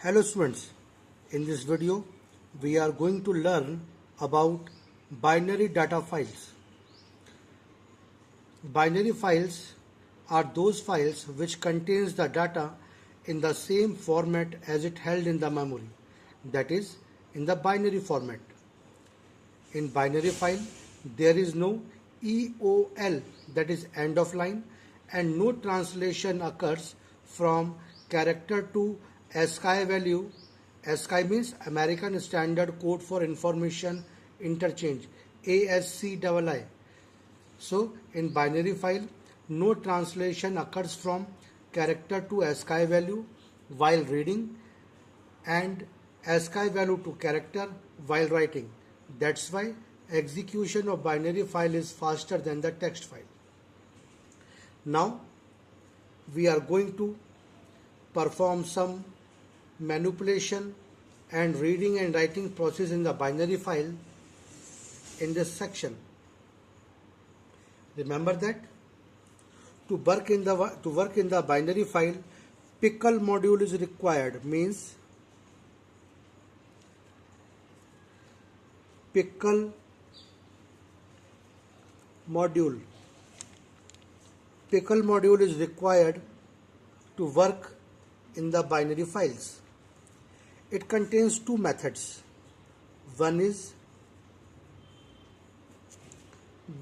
Hello students, in this video we are going to learn about binary data files. Binary files are those files which contains the data in the same format as it held in the memory, that is in the binary format. In binary file there is no EOL, that is end of line, and no translation occurs from character to ASCII value. ASCII means American Standard Code for Information Interchange, ASCII. So in binary file no translation occurs from character to ASCII value while reading and ASCII value to character while writing. That's why execution of binary file is faster than the text file. Now we are going to perform some manipulation and reading and writing process in the binary file in this section. Remember that to work in the binary file, pickle module is required, means pickle module is required to work in the binary files. It contains two methods. One is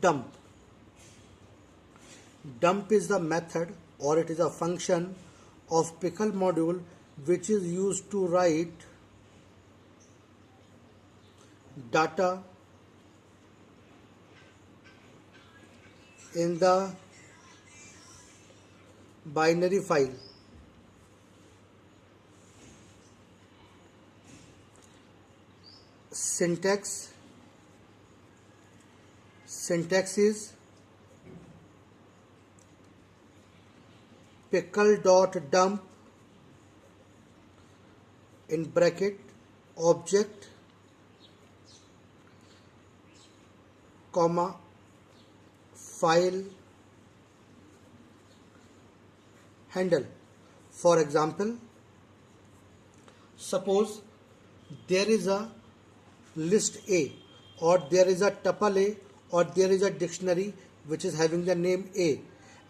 dump. Dump is the method, or it is a function of pickle module which is used to write data in the binary file. Syntax is pickle.dump in bracket object comma file handle. For example, suppose there is a list A, or there is a tuple A, or there is a dictionary which is having the name A,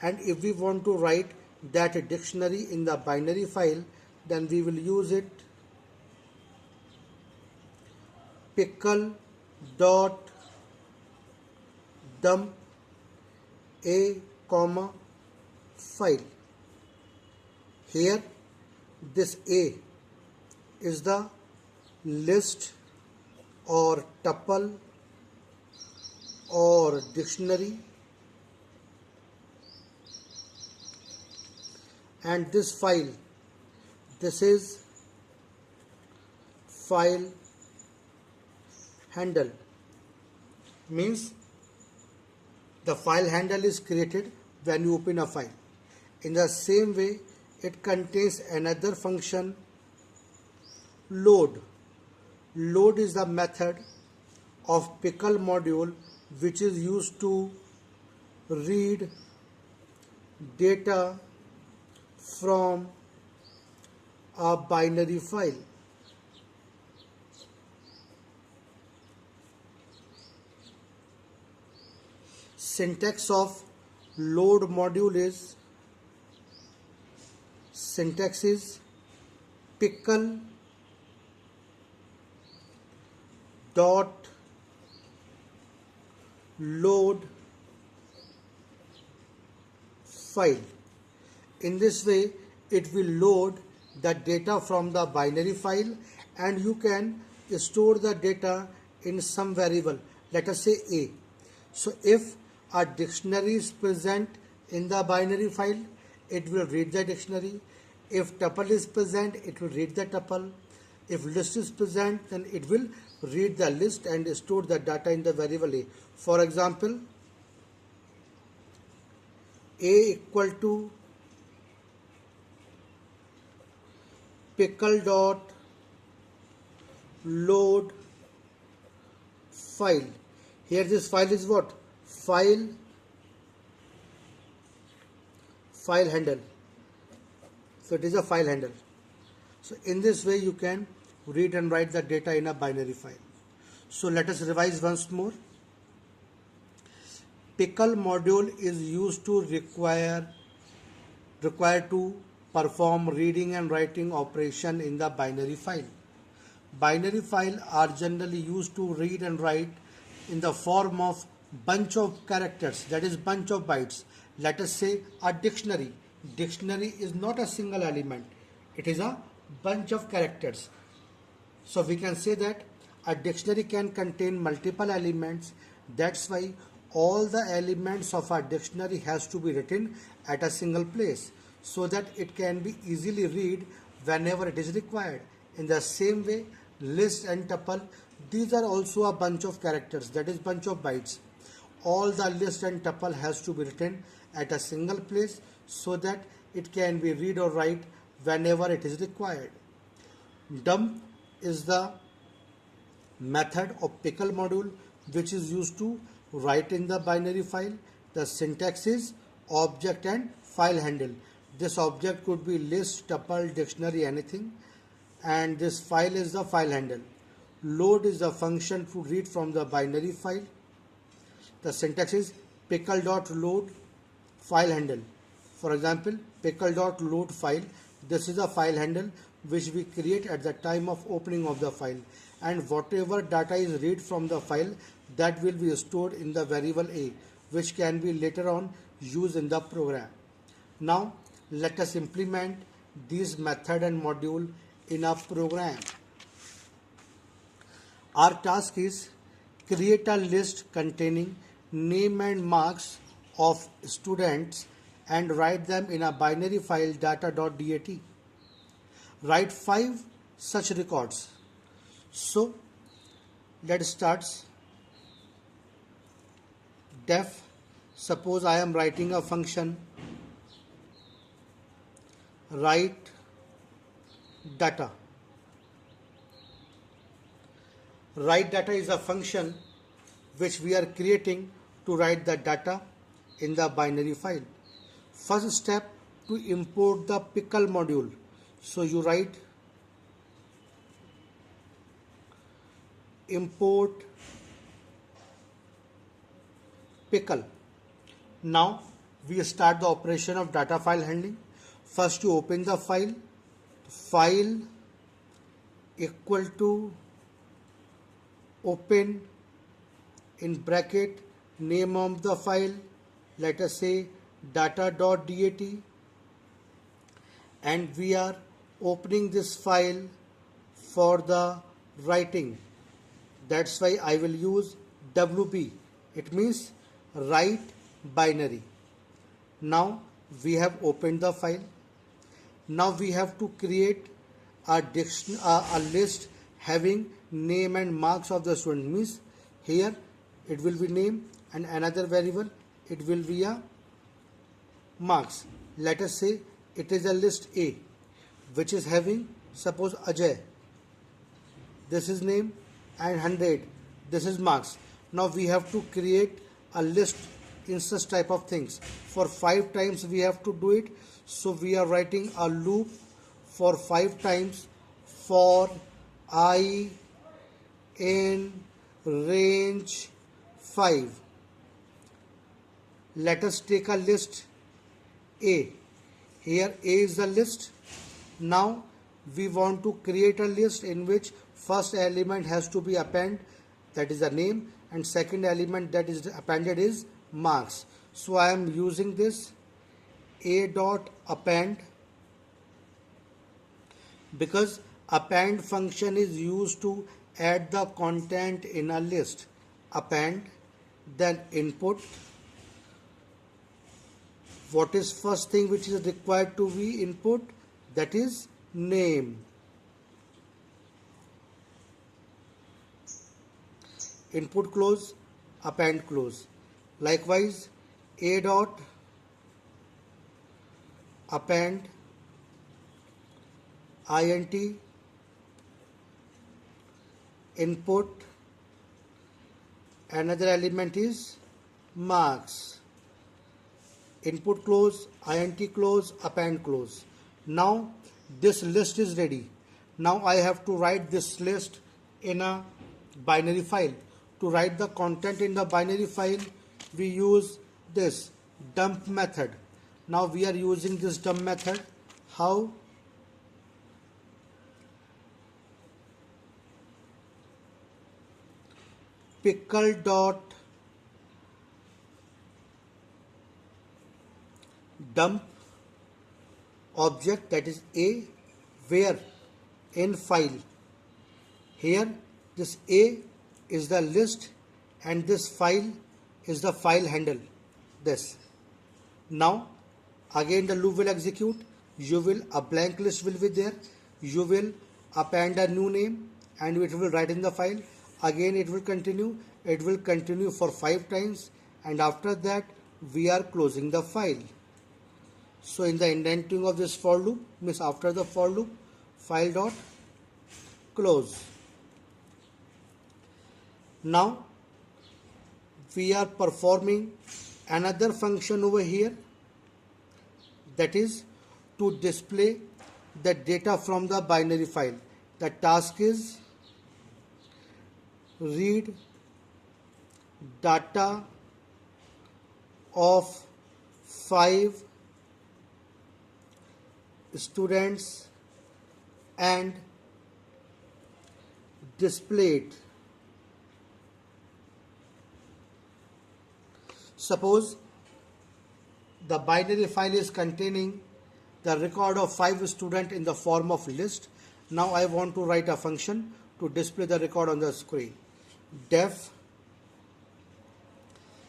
and if we want to write that dictionary in the binary file, then we will use it pickle dot dump A comma file. Here this A is the list or tuple or dictionary, and this file, this is file handle, means the file handle is created when you open a file. In the same way, it contains another function, load. Load is the method of pickle module which is used to read data from a binary file. Syntax of load module is pickle dot load file. In this way it will load the data from the binary file, and you can store the data in some variable, let us say A. So if a dictionary is present in the binary file, it will read the dictionary. If tuple is present, it will read the tuple. If list is present, then it will read the list and store the data in the variable A. For example, A equal to pickle dot load file. Here this file is what? File handle. So it is a file handle. So in this way you can read and write the data in a binary file. So let us revise once more. Pickle module is used to required to perform reading and writing operation in the binary file. Binary file are generally used to read and write in the form of bunch of characters, that is bunch of bytes. Let us say a dictionary. Dictionary is not a single element, it is a bunch of characters. So we can say that a dictionary can contain multiple elements. That's why all the elements of a dictionary has to be written at a single place so that it can be easily read whenever it is required. In the same way, list and tuple, these are also a bunch of characters, that is bunch of bytes. All the list and tuple has to be written at a single place so that it can be read or write whenever it is required. Dump is the method of pickle module which is used to write in the binary file. The syntax is object and file handle. This object could be list, tuple, dictionary, anything, and this file is the file handle. Load is the function to read from the binary file. The syntax is pickle.load file handle. For example, pickle.load file. This is a file handle which we create at the time of opening of the file, and whatever data is read from the file, that will be stored in the variable a, which can be later on used in the program. Now let us implement these method and module in a program. Our task is create a list containing name and marks of students and write them in a binary file data.dat. Write 5 such records. So let's start. Def, suppose I am writing a function write data. Write data is a function which we are creating to write the data in the binary file. First step, to import the pickle module. So you write import pickle. Now we start the operation of data file handling. First you open the file, file equal to open in bracket name of the file, let us say data.dat, and we are opening this file for the writing. That's why I will use WB. It means write binary. Now we have opened the file. Now we have to create a list having name and marks of the student. Means here it will be name and another variable it will be a marks. Let us say it is a list A which is having, suppose Ajay, this is name, and 100, this is marks. Now we have to create a list in such type of things. For 5 times we have to do it. So we are writing a loop for 5 times for I in range 5. Let us take a list A. Here A is the list. Now we want to create a list in which first element has to be append, that is the name, and second element that is appended is marks. So I am using this a dot append because append function is used to add the content in a list. Append, then input. What is first thing which is required to be input? That is name. Input close, append close. Likewise, a dot append int input, another element is marks. Input close, int close, append close. Now this list is ready. Now I have to write this list in a binary file. To write the content in the binary file, we use this dump method. Now we are using this dump method. How? Pickle dot dump object, that is A, where in file. Here this A is the list and this file is the file handle, this. Now again the loop will execute. A blank list will be there. You will append a new name and it will write in the file. Again it will continue. It will continue for 5 times, and after that we are closing the file. So in the indenting of this for loop, means after the for loop, file dot close. Now we are performing another function over here, that is to display the data from the binary file. The task is read data of 5 students and display it. Suppose the binary file is containing the record of 5 students in the form of list. Now I want to write a function to display the record on the screen. Def,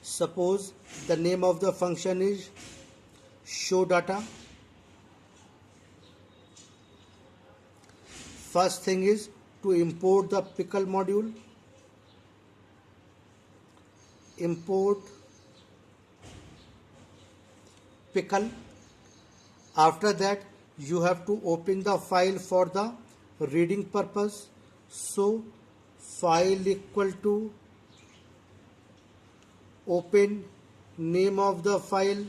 suppose the name of the function is show data. First thing is to import the pickle module. Import pickle. After that you have to open the file for the reading purpose. So file equal to open name of the file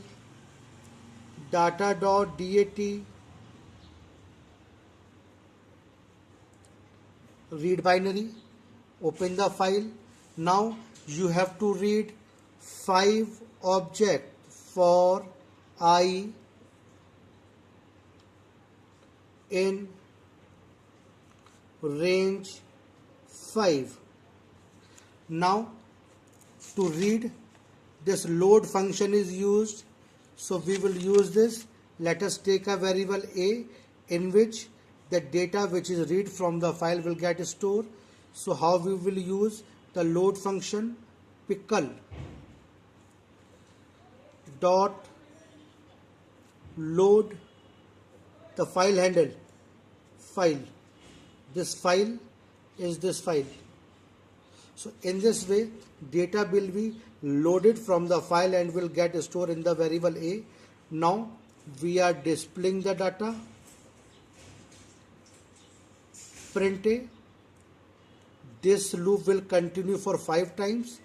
data.dat read binary. Open the file. Now you have to read 5 object for I in range 5. Now to read, this load function is used, so we will use this. Let us take a variable a in which the data which is read from the file will get stored. So how we will use the load function? Pickle dot load the file handle file. This file is this file. So in this way data will be loaded from the file and will get stored in the variable a. Now we are displaying the data. Print a. This loop will continue for 5 times.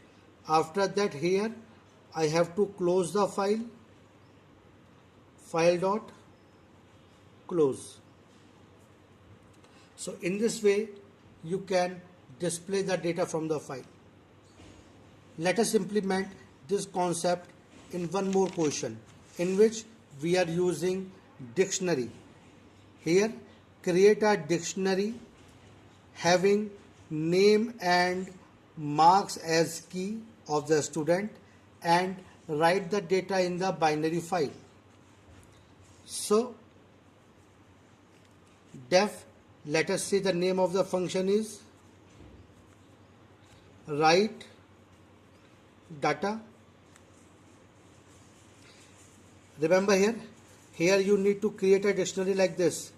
After that here I have to close the file. File dot close. So in this way you can display the data from the file. Let us implement this concept in one more question in which we are using dictionary. Here create a dictionary having name and marks as key of the student and write the data in the binary file. So def, let us see the name of the function is write data. Remember here you need to create a dictionary like this.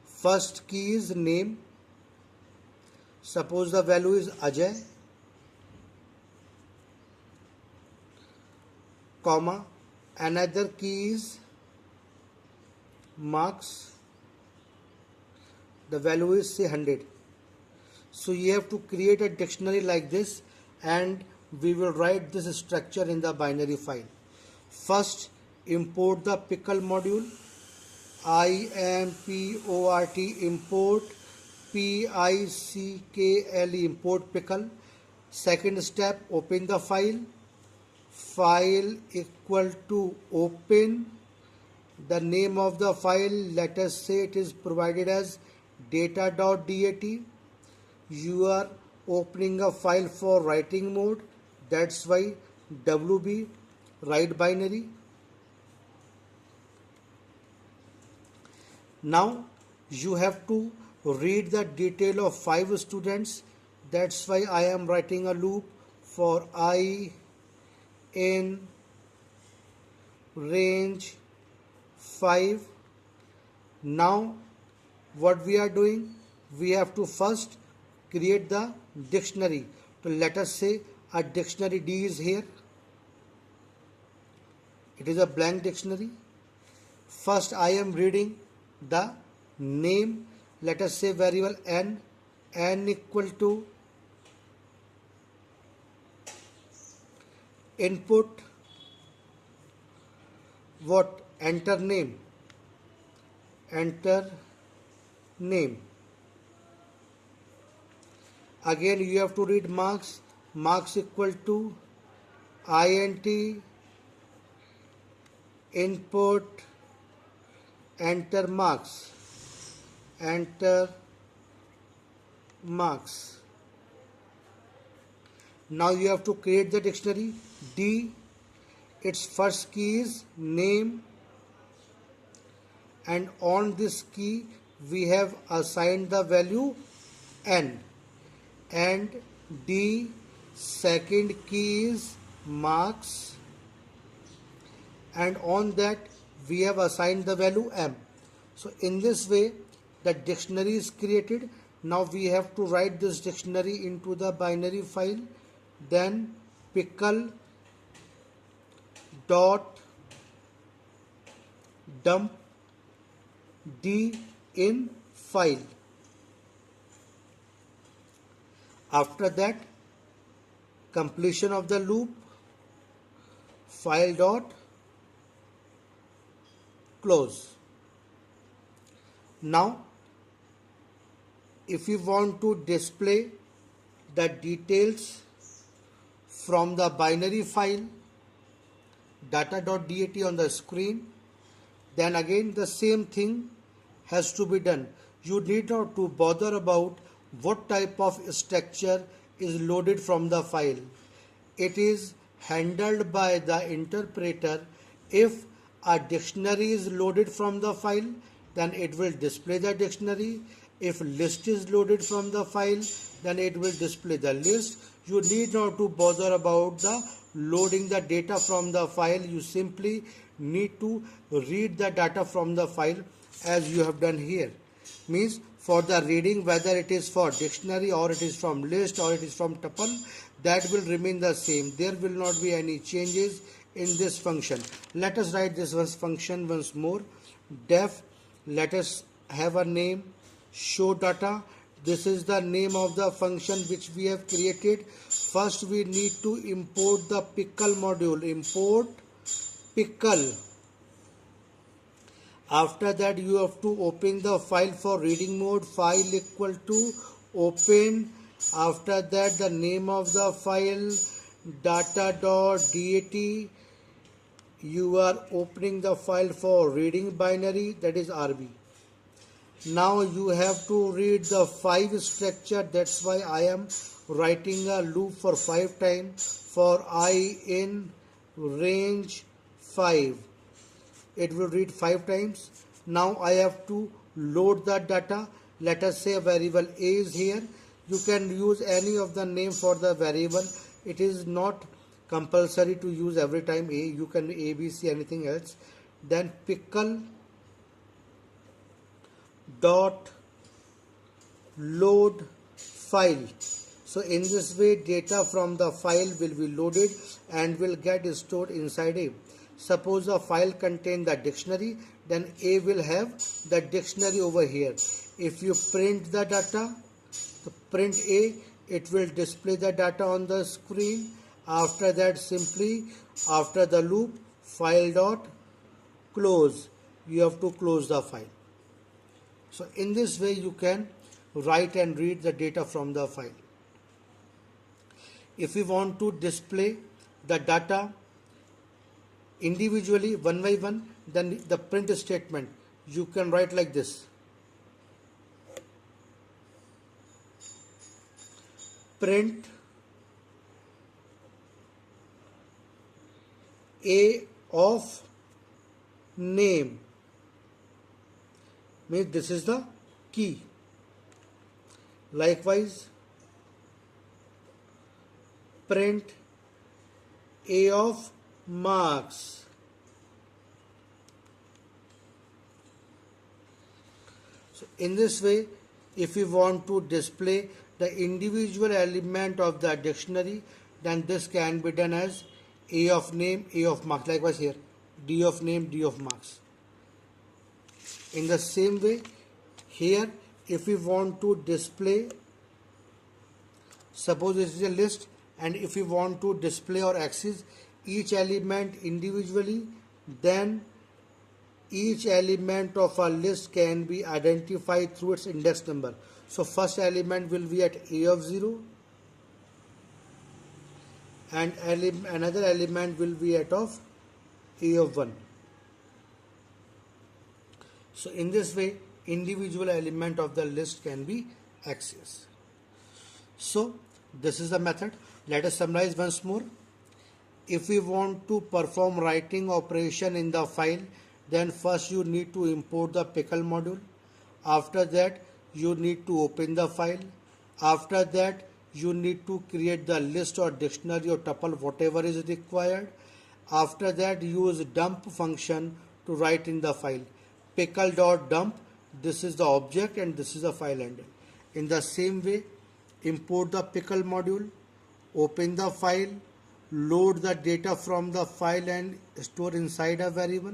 First key is name. Suppose the value is Ajay, comma, another key is marks, the value is say 100. So you have to create a dictionary like this and we will write this structure in the binary file. First import the pickle module. import, import, pickle, import pickle. Second step, open the file. File equal to open. The name of the file, let us say it is provided as data.dat. You are opening a file for writing mode, that's why WB, write binary. Now you have to read the detail of 5 students, that's why I am writing a loop for I in range 5. Now what we are doing, we have to first create the dictionary. So let us say a dictionary D is here. It is a blank dictionary. First I am reading the name. Let us say variable n equal to input what, enter name, again you have to read marks equal to int input enter marks. Now you have to create the dictionary D. Its first key is name, and on this key we have assigned the value n, and D second key is marks, and on that we have assigned the value m. So in this way the dictionary is created. Now we have to write this dictionary into the binary file. Then pickle dot dump D in file. After that, completion of the loop, file dot close. Now if you want to display the details from the binary file data.dat on the screen, then again the same thing has to be done. You need not to bother about what type of structure is loaded from the file. It is handled by the interpreter. If a dictionary is loaded from the file, then it will display the dictionary. If list is loaded from the file, then it will display the list. You need not to bother about the loading the data from the file. You simply need to read the data from the file as you have done here. Means for the reading, whether it is for dictionary or it is from list or it is from tuple, that will remain the same. There will not be any changes in this function. Let us write this function once more. Def, let us have a name, show data. This is the name of the function which we have created. First we need to import the pickle module. Import pickle. After that you have to open the file for reading mode. File equal to open. After that the name of the file data.dat. You are opening the file for reading binary, that is RB. Now you have to read the 5 structure, that's why I am writing a loop for 5 times for I in range 5. It will read 5 times. Now I have to load the data. Let us say a variable A is here. You can use any of the name for the variable. It is not compulsory to use every time A. You can A, B, C, anything else. Then pickle dot load file. So in this way data from the file will be loaded and will get stored inside A. Suppose a file contains the dictionary, then A will have the dictionary over here. If you print the data, so print A, it will display the data on the screen. After that, simply after the loop, file dot close. you have to close the file. So in this way you can write and read the data from the file. If we want to display the data individually one by one, then the print statement you can write like this: print A of name, means this is the key. Likewise, print A of marks. So in this way, if we want to display the individual element of the dictionary, then this can be done as A of name, A of marks. Likewise here, D of name, D of marks. In the same way, here if we want to display, suppose this is a list, and if we want to display or access each element individually, then each element of a list can be identified through its index number. So first element will be at A of 0 and another element will be at of A of 1. So in this way, individual element of the list can be accessed. So this is the method. Let us summarize once more. If we want to perform writing operation in the file, then first you need to import the pickle module. After that, you need to open the file. After that, you need to create the list or dictionary or tuple, whatever is required. After that, use dump function to write in the file. Pickle.dump, this is the object and this is the file handle. In the same way, import the pickle module, open the file, load the data from the file and store inside a variable.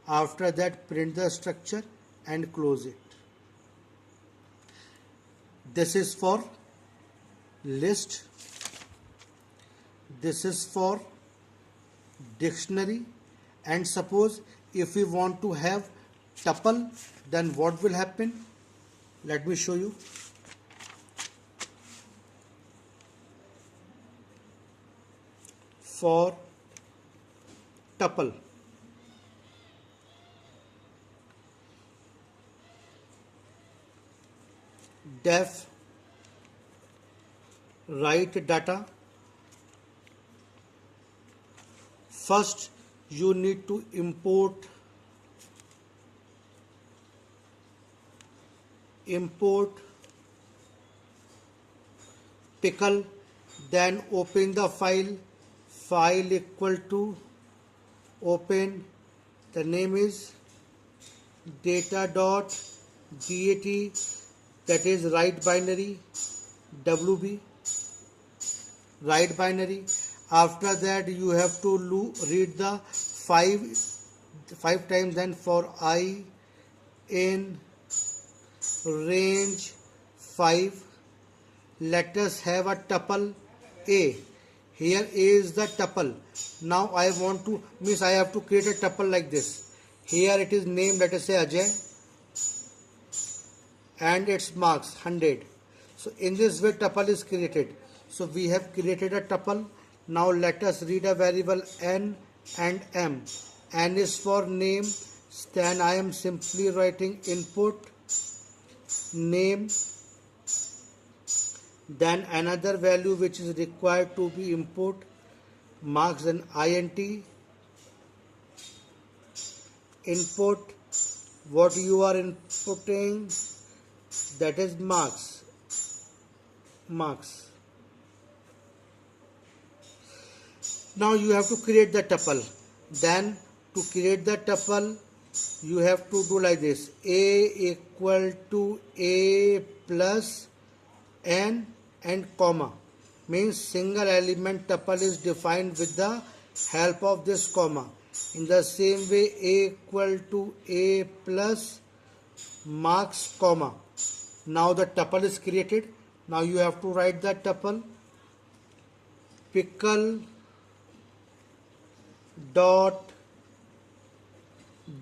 After that, print the structure and close it. This is for list, this is for dictionary, and suppose if we want to have tuple, then what will happen? Let me show you. For tuple, def write data. First you need to import pickle, then open the file equal to open, the name is data.dat, that is write binary, WB write binary. After that you have to read the 5 times, then for I in range 5, let us have a tuple A. Here A is the tuple. Now I want to, means I have to create a tuple like this. Here it is name, let us say Ajay, and its marks 100. So in this way tuple is created. So we have created a tuple. Now let us read a variable n and m. N is for name, then I am simply writing input name, then another value which is required to be input marks, and int input what you are inputting, that is marks. Now you have to create the tuple. Then to create the tuple you have to do like this: A equal to A plus n and comma, means single element tuple is defined with the help of this comma. In the same way, A equal to A plus marks comma. Now the tuple is created. Now you have to write the tuple pickle dot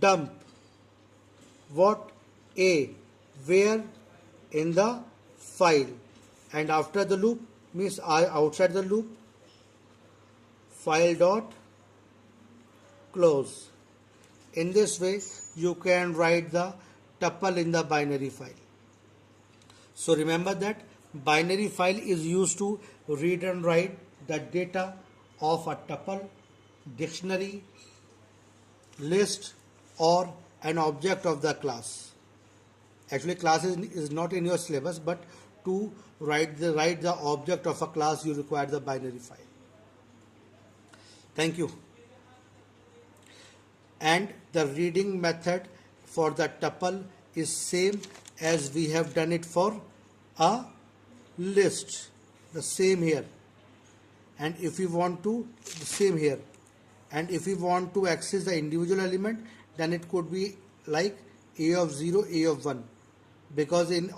dump. what? A, where? In the file. And after the loop means outside the loop, file dot close. In this way you can write the tuple in the binary file. So remember that binary file is used to read and write the data of a tuple, dictionary, list, or an object of the class. Actually class is not in your syllabus, but to write the object of a class you require the binary file. Thank you. And the reading method for the tuple is same as we have done it for a list. The same here. And if we want to, the same here. And if we want to access the individual element, then it could be like a of 0, a of 1. Because in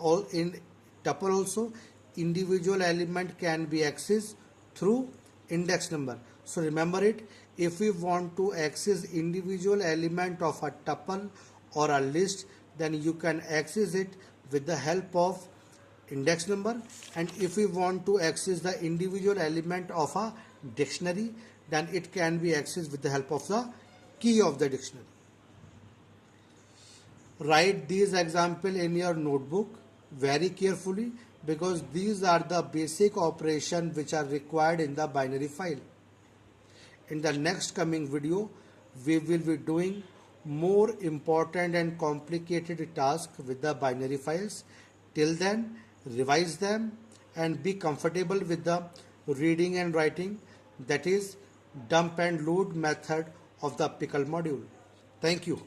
tuple also, individual element can be accessed through index number. So remember it, if we want to access individual element of a tuple or a list, then you can access it with the help of index number. And if we want to access the individual element of a dictionary, then it can be accessed with the help of the key of the dictionary. Write these examples in your notebook very carefully, because these are the basic operations which are required in the binary file. In the next coming video, we will be doing more important and complicated tasks with the binary files. Till then, revise them and be comfortable with the reading and writing, that is dump and load method of the pickle module. Thank you.